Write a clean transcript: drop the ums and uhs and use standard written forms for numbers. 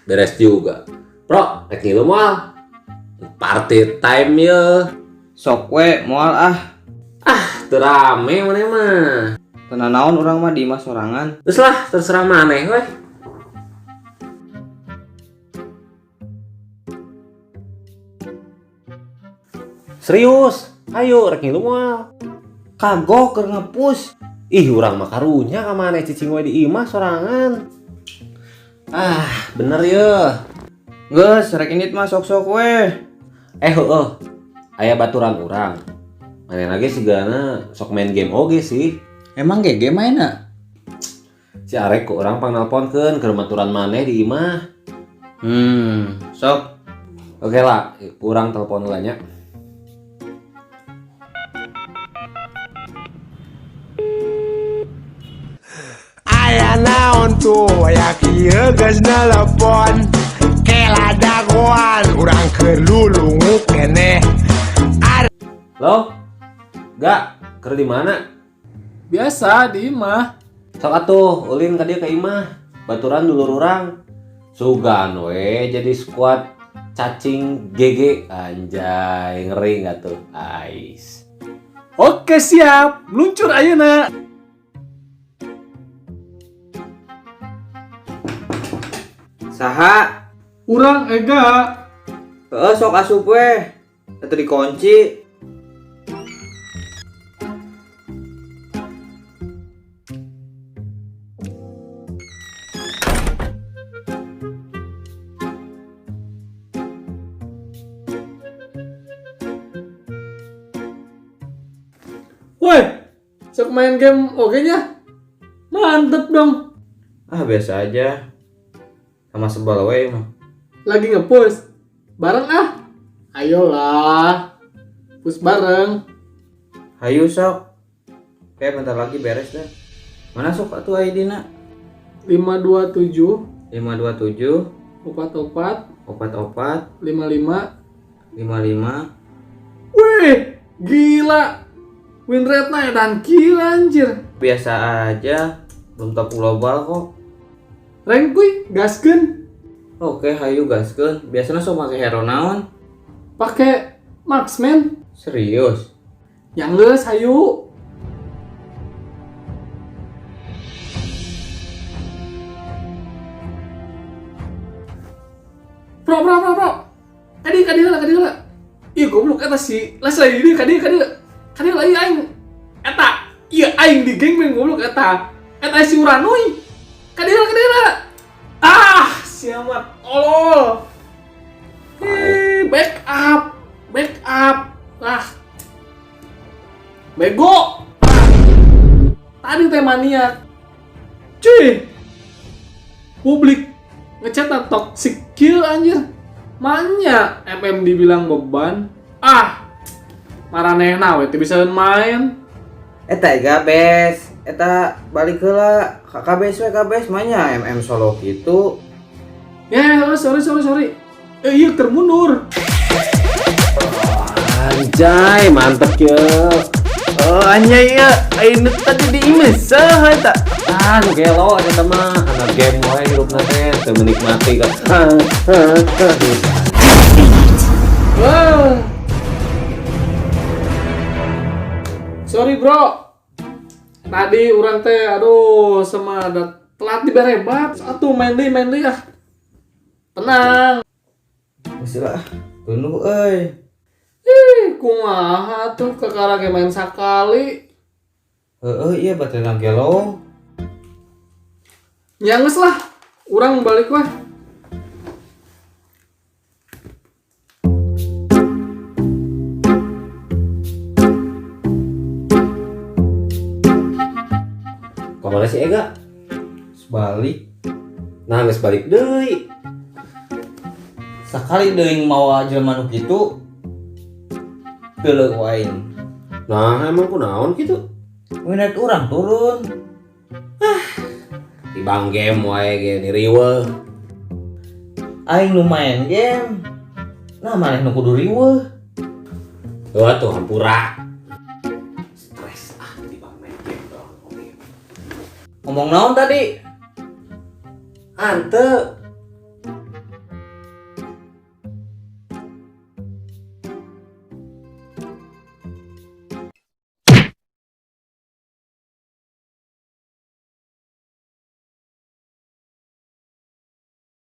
beres juga. Bro, rek ngilu moal. Party time ya. Sok we moal ah. Teu rame maneh mah. Tenan naon urang mah di imah sorangan. Terus lah, terserah maneh we. Serius, ayo rek ngilu moal. Kagok keur ngepus. Ih, urang mah karunya ka maneh cicing we di imah sorangan. Bener ya. Geus rek indit mah sok-sok we. Heueuh. Aya baturan urang. Manehna ge sigana sok main game oge sih. Emang GG mainna? Si arek ku urang pangnelponkeun keur baturan maneh di imah. Sok. Oke lah, urang telepon heula nya. Aya naon tuh ya kieu geus nelepon kela dagoan urang keur lulunguk keneh. Lo? Gak, keur di mana? Biasa di imah. Sok atuh ulin ka dieu ka imah. Baturan dulur urang. Sugan we jadi squad cacing GG anjay, ngeri enggak tuh? Ais. Oke siap, meluncur ayeuna. Saha? Urang ega. Heeh sok asup we. Atuh dikunci. Woi, sok main game oke nya? Mantep dong. Biasa aja. Sama sebal we mah. Lagi nge-push. Bareng ah. Ayolah. Push bareng. Hayu sok. Kayak bentar lagi beres dah. Mana sok atuh ID-na? 527 527 44 44 55. 55. Wih, gila. Win rate-nya dan gila anjir. Biasa aja. Belum top global kok. Rank kuy, gaskeun. Oke, hayu gaskeun. Biasanya sok make hero naon? Pakai marksman. Serius. Yang geus hayu. Bro. Kadi heula. Ih, goblok eta si Leslie ini kadi heula ieu aing. Eta, ieu aing di geng main goblok eta. Eta si Uranoi. Kadi heula. Siamat tolol. Back up. Bego. Tadi teh maniak. Cuy. Publik ngechat toxic kill anjir. Manya MM dibilang beban. Maranehna we teu bisa main. Eta ega bes. Eta balik heula. KBS we KBS manya MM solo gitu. Ya, sorry. Iya termundur. Anjay, mantep ya. Oh anjay ya. Aing tadi di image saha eta. Nu gelo eta mah anak game wae hirupna teh teu menikmati kan. Wah. Sorry bro. Tadi urang teh aduh semadat telat diberebat. Atuh main deui ah. Tenang. Geus lah. Tuluh euy. Kumaha tuh kekara ge main sakali. Heeh iya baterena gelo. Ya geus lah. Urang balik wah. Kemana sih Ega? Sebalik. Nah, geus balik deui. Sakali deui mawa jelema nu kitu teu leuk wae. Nah, emang kunaon gitu? Minat urang turun. Tibang game wae ge ni riweuh. Aing lumayan game. Nah maneh nu kudu riweuh. Wah tuh hampura. Stres tibang main game dong. Ngomong naon tadi? Ante